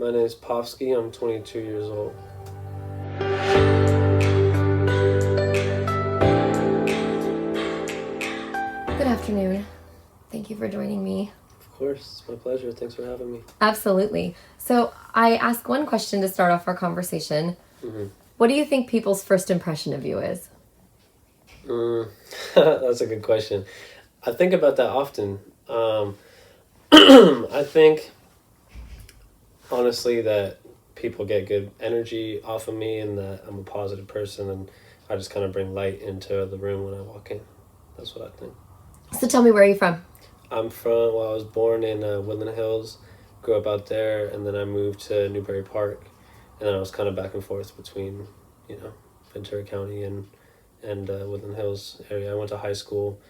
My name is Pofsky. I'm 22 years old. Good afternoon. Thank you for joining me. Of course, it's my pleasure. Thanks for having me. Absolutely. So I ask one question to start off our conversation. Mm-hmm. What do you think people's first impression of you is? That's a good question. I think about that often. I think, honestly, that people get good energy off of me and that I'm a positive person and I just kind of bring light into the room when I walk in. That's what I think. So tell me, where are you from? I was born in Woodland Hills, grew up out there, and then I moved to Newbury Park, and then I was kind of back and forth between, Ventura County and Woodland Hills area. I went to high school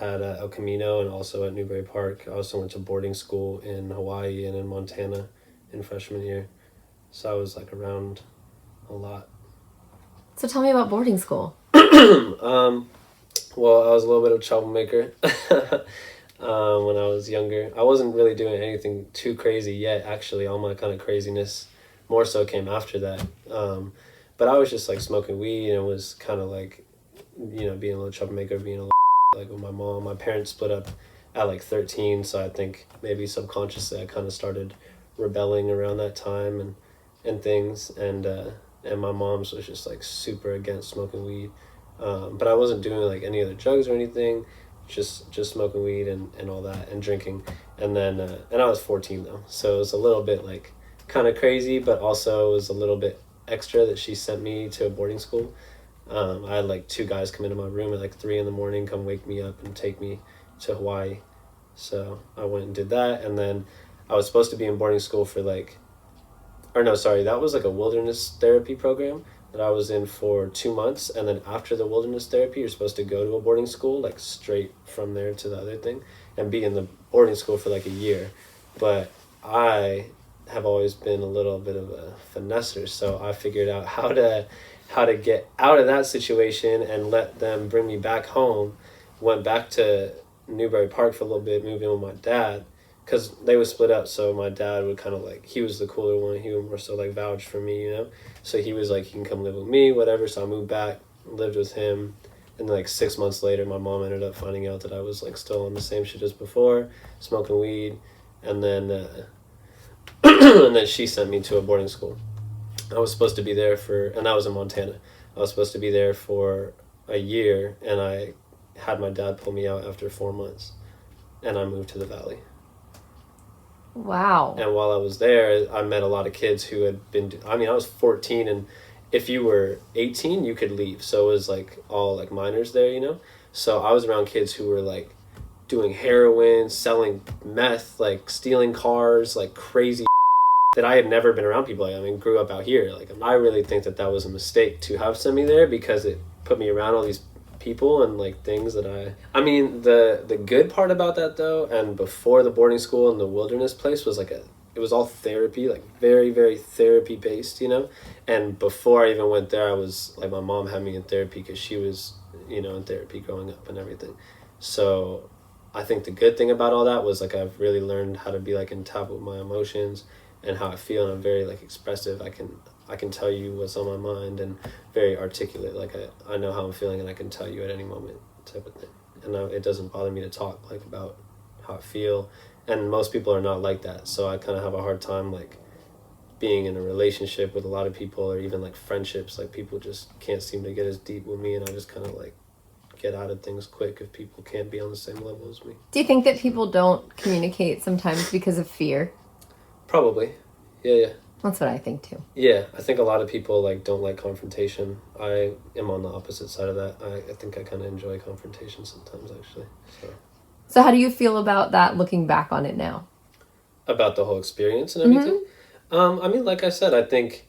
at El Camino and also at Newbury Park. I also went to boarding school in Hawaii and in Montana in freshman year, so I was like around a lot. So tell me about boarding school. Well, I was a little bit of a troublemaker when I was younger. I wasn't really doing anything too crazy yet, actually. All my kind of craziness more so came after that. But I was just like smoking weed and was kind of like, being a little troublemaker, being a little like with my mom. My parents split up at like 13, so I think maybe subconsciously I kind of started rebelling around that time and things. And my mom's was just like super against smoking weed. But I wasn't doing like any other drugs or anything, just smoking weed and all that and drinking. And then and I was 14 though, so it was a little bit like kind of crazy, but also it was a little bit extra that she sent me to a boarding school. I had like two guys come into my room at like 3 a.m, come wake me up and take me to Hawaii. So I went and did that, and then I was supposed to be in boarding school for like, or no, sorry, that was like a wilderness therapy program that I was in for 2 months, and then after the wilderness therapy, you're supposed to go to a boarding school, like straight from there to the other thing, and be in the boarding school for like a year. But I have always been a little bit of a finesser, so I figured out how to get out of that situation and let them bring me back home. Went back to Newbury Park for a little bit, moved in with my dad, because they would split up, so my dad would kind of like, he was the cooler one, he would more so like vouch for me, so he was like, you can come live with me, whatever. So I moved back, lived with him, and then like 6 months later my mom ended up finding out that I was like still on the same shit as before, smoking weed, and then and then she sent me to a boarding school. I was supposed to be there and that was in Montana. I was supposed to be there for a year, and I had my dad pull me out after 4 months, and I moved to the Valley. Wow. And while I was there, I met a lot of kids who had I was 14, and if you were 18, you could leave. So it was like all like minors there. So I was around kids who were like doing heroin, selling meth, like stealing cars, like crazy that I had never been around people like. Grew up out here. Like, I really think that was a mistake to have sent me there, because it put me around all these people and like things that the good part about that though, and before the boarding school and the wilderness place, was like it was all therapy, like very, very therapy based, and before I even went there, I was like, my mom had me in therapy because she was in therapy growing up and everything. So I think the good thing about all that was like, I've really learned how to be like in tap with my emotions and how I feel, and I'm very like expressive. I can tell you what's on my mind and very articulate. Like I know how I'm feeling and I can tell you at any moment, type of thing. And it doesn't bother me to talk like about how I feel. And most people are not like that. So I kind of have a hard time like being in a relationship with a lot of people, or even like friendships. Like, people just can't seem to get as deep with me, and I just kind of like get out of things quick if people can't be on the same level as me. Do you think that people don't communicate sometimes because of fear? Probably. Yeah. That's what I think too. Yeah, I think a lot of people like don't like confrontation. I am on the opposite side of that. I think I kind of enjoy confrontation sometimes, actually. So how do you feel about that, looking back on it now? About the whole experience and everything? Mm-hmm. Like I said, I think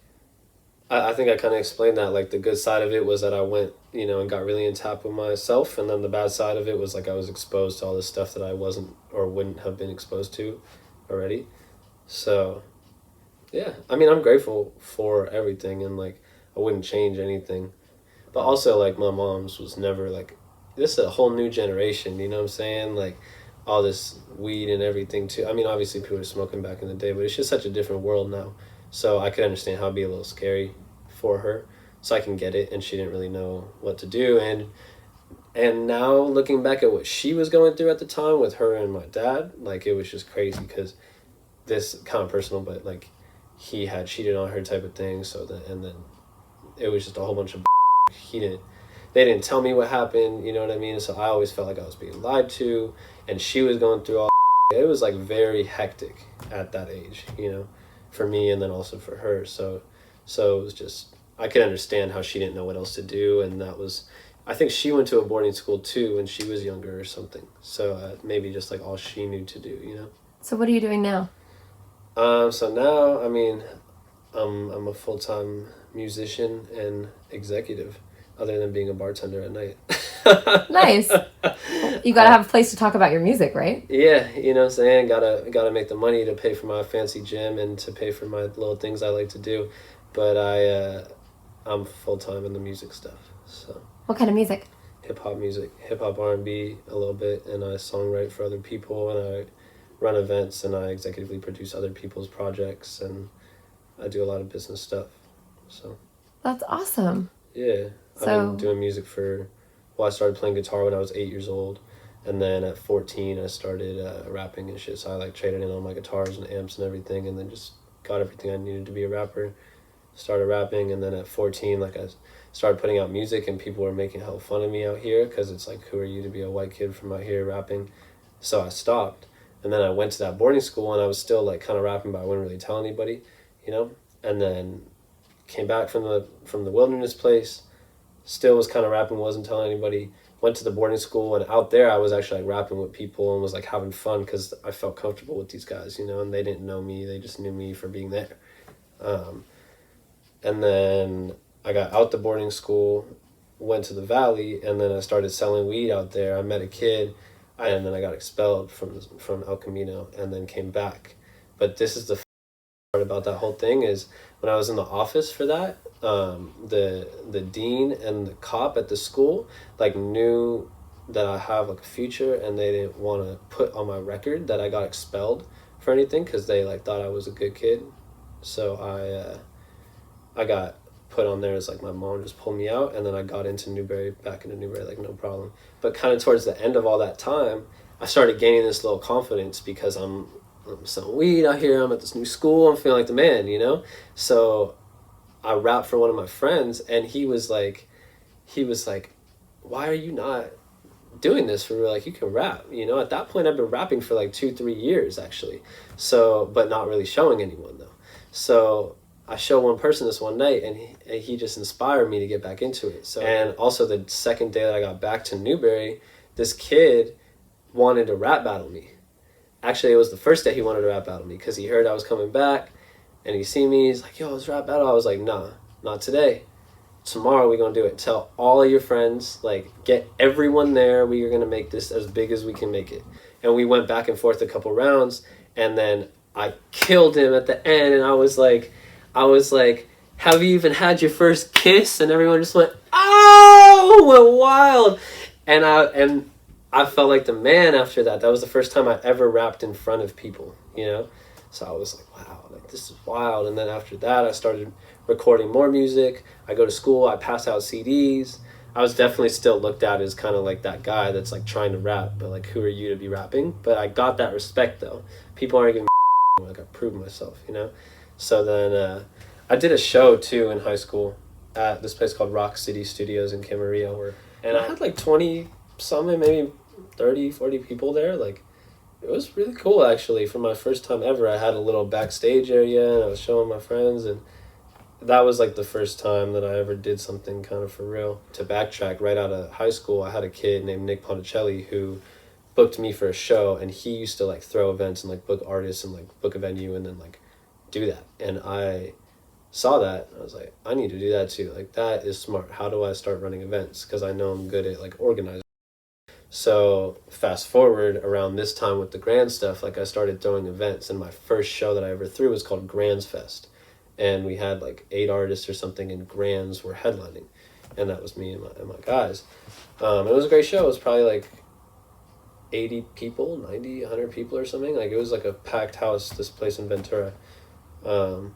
I kind of explained that. Like, the good side of it was that I went, and got really in tap with myself, and then the bad side of it was like I was exposed to all this stuff that I wasn't or wouldn't have been exposed to already. So, yeah, I'm grateful for everything, and like I wouldn't change anything. But also, like, my mom's was never like, this is a whole new generation, you know what I'm saying? Like, all this weed and everything too. I mean, obviously people were smoking back in the day, but it's just such a different world now. So I could understand how it'd be a little scary for her. So I can get it, and she didn't really know what to do. And now looking back at what she was going through at the time with her and my dad, like, it was just crazy, because this kind of personal, but like, he had cheated on her type of thing. So then, and then it was just a whole bunch of they didn't tell me what happened, you know what I mean? So I always felt like I was being lied to, and she was going through all it was like very hectic at that age, you know, for me, and then also for her. So it was just, I could understand how she didn't know what else to do. And that was, I think she went to a boarding school too when she was younger or something. So maybe just like all she knew to do, you know? So what are you doing now? So now, I mean, I'm a full-time musician and executive, other than being a bartender at night. Nice. You gotta have a place to talk about your music, right? Yeah, you know what I'm saying? Gotta make the money to pay for my fancy gym and to pay for my little things I like to do. But I'm full-time in the music stuff. So What kind of music? hip-hop music, hip-hop R&B a little bit, and I songwrite for other people, and I run events, and I executively produce other people's projects, and I do a lot of business stuff. So That's awesome. yeah, I've been doing music I started playing guitar when I was 8 years old, and then at 14 I started rapping and shit. So I like traded in all my guitars and amps and everything, and then just got everything I needed to be a rapper. Started rapping, and then at 14, like, I started putting out music, and people were making hell fun of me out here, because it's like, who are you to be a white kid from out here rapping? So I stopped, and then I went to that boarding school, and I was still like kind of rapping, but I wouldn't really tell anybody, you know. And then came back from the wilderness place, still was kind of rapping, wasn't telling anybody. Went to the boarding school, and out there I was actually like rapping with people and was like having fun, because I felt comfortable with these guys, you know, and they didn't know me, they just knew me for being there. And then I got out the boarding school, went to the valley, and then I started selling weed out there. I met a kid, and then I got expelled from El Camino, and then came back. But this is the part about that whole thing is, when I was in the office for that, the dean and the cop at the school like knew that I have like a future, and they didn't want to put on my record that I got expelled for anything, because they like thought I was a good kid. So I got put on there as like, my mom just pulled me out, and then I got back into Newberry, like, no problem. But kind of towards the end of all that time, I started gaining this little confidence, because I'm selling weed out here, I'm at this new school, I'm feeling like the man, you know? So I rapped for one of my friends, and he was like, why are you not doing this for real? Like, you can rap, you know? At that point, I've been rapping for like 2-3 years, actually. So, but not really showing anyone, though. So I showed one person this one night, and he just inspired me to get back into it. So, and also the second day that I got back to Newberry, this kid wanted to rap battle me. Actually, it was the first day he wanted to rap battle me, because he heard I was coming back, and he see me, he's like, yo, let's rap battle. I was like, nah, not today. Tomorrow we're going to do it. Tell all of your friends, like, get everyone there. We are going to make this as big as we can make it. And we went back and forth a couple rounds, and then I killed him at the end, and I was like, have you even had your first kiss? And everyone just went, oh, went wild. And I felt like the man after that. That was the first time I ever rapped in front of people, you know? So I was like, wow, like, this is wild. And then after that, I started recording more music. I go to school, I pass out CDs. I was definitely still looked at as kind of like that guy that's like trying to rap, but like, who are you to be rapping? But I got that respect, though. People aren't giving me like, I proved myself, you know? So then I did a show too in high school at this place called Rock City Studios in Camarillo, and I had like 20 something, maybe 30, 40 people there. Like, it was really cool, actually. For my first time ever, I had a little backstage area, and I was showing my friends, and that was like the first time that I ever did something kind of for real. To backtrack, right out of high school, I had a kid named Nick Ponticelli who booked me for a show, and he used to like throw events and like book artists and like book a venue and then like do that. And I saw that, and I was like, I need to do that too. Like, that is smart. How do I start running events? Because I know I'm good at like organizing. So fast forward around this time with the Grand stuff, like, I started throwing events, and my first show that I ever threw was called Grands Fest, and we had like 8 artists or something, and Grands were headlining, and that was me and my guys. It was a great show. It was probably like 80 people, 90, 100 people or something. Like, it was like a packed house, this place in Ventura. And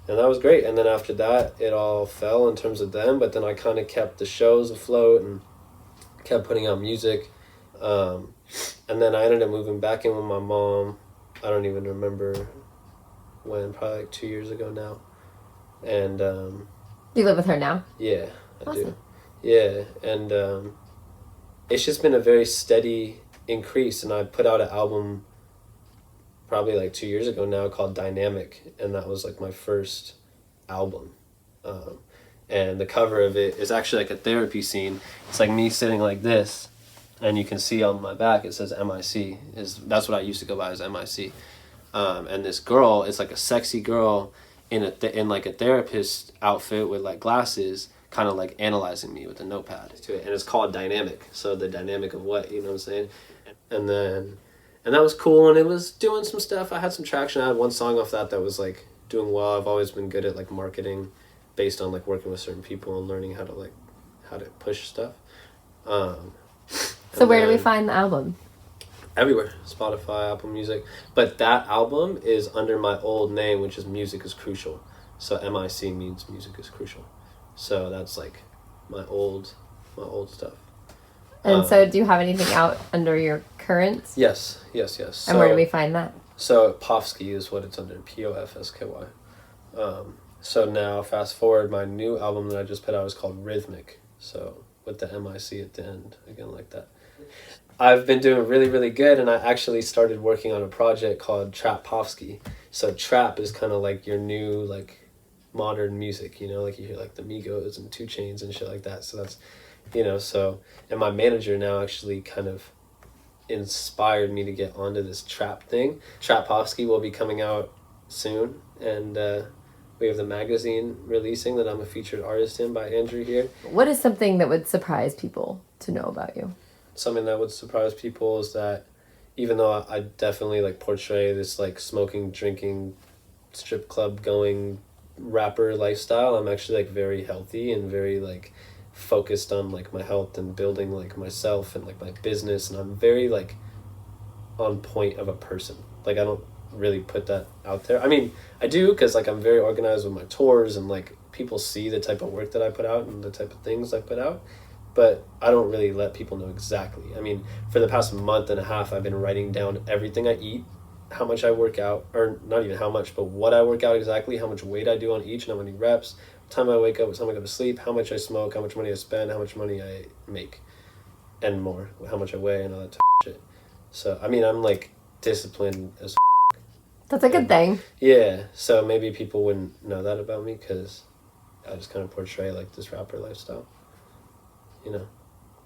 that was great. And then after that, it all fell in terms of them. But then I kind of kept the shows afloat and kept putting out music. And then I ended up moving back in with my mom. I don't even remember when, probably like 2 years ago now. And you live with her now? Yeah, I awesome. do. Yeah, and it's just been a very steady increase. And I put out an album probably like 2 years ago now called Dynamic, and that was like my first album. And the cover of it is actually like a therapy scene. It's like me sitting like this, and you can see on my back it says MIC. That's what I used to go by as MIC. And this girl is like a sexy girl in like a therapist outfit with like glasses, kind of like analyzing me with a notepad to it. And it's called Dynamic. So the dynamic of what, you know what I'm saying? And that was cool, and it was doing some stuff. I had some traction. I had one song off that was like doing well. I've always been good at like marketing based on like working with certain people and learning how to push stuff. So where do we find the album? Everywhere. Spotify, Apple Music. But that album is under my old name, which is Music is Crucial. So MIC means Music is Crucial. So that's like my old stuff. And so do you have anything out under your current? Yes. And where do we find that? So Pofsky is what it's under, Pofsky. So now, fast forward, my new album that I just put out is called Rhythmic. So with the MIC at the end, again like that. I've been doing really, really good, and I actually started working on a project called Trap Pofsky. So trap is kind of like your new like modern music, you know, like you hear like the Migos and 2 Chainz and shit like that. So that's, you know, so, and my manager now actually kind of inspired me to get onto this trap thing. Trap Pofsky will be coming out soon, and we have the magazine releasing that I'm a featured artist in by Andrew here. What is something that would surprise people to know about you? Something that would surprise people is that even though I definitely like portray this like smoking, drinking, strip club going rapper lifestyle, I'm actually like very healthy and very like focused on like my health and building like myself and like my business, and I'm very like on point of a person. Like, I don't really put that out there. I mean, I do, because like I'm very organized with my tours, and like people see the type of work that I put out and the type of things I put out, but I don't really let people know exactly. I mean, for the past month and a half, I've been writing down everything I eat, how much I work out, or not even how much, but what I work out exactly, how much weight I do on each, and how many reps, what time I wake up, what time I go to sleep, how much I smoke, how much money I spend, how much money I make, and more, how much I weigh, and all that shit. So, I mean, I'm like disciplined as That's a good thing. Yeah, so maybe people wouldn't know that about me, because I just kind of portray like this rapper lifestyle, you know.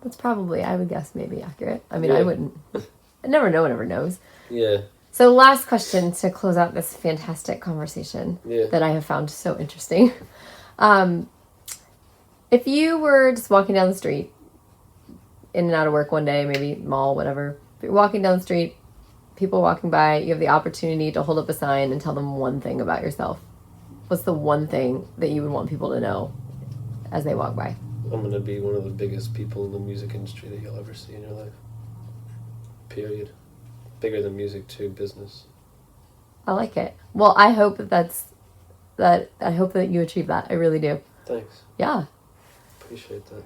That's probably, I would guess, maybe accurate. I mean, Yeah. I wouldn't. I never know, one ever knows. Yeah. So last question to close out this fantastic conversation that I have found so interesting. If you were just walking down the street, in and out of work one day, maybe mall, whatever, if you're walking down the street, people walking by, you have the opportunity to hold up a sign and tell them one thing about yourself. What's the one thing that you would want people to know as they walk by? I'm going to be one of the biggest people in the music industry that you'll ever see in your life. Period. Bigger than music too, business. I like it. Well, I hope I hope that you achieve that. I really do. Thanks. Yeah. Appreciate that.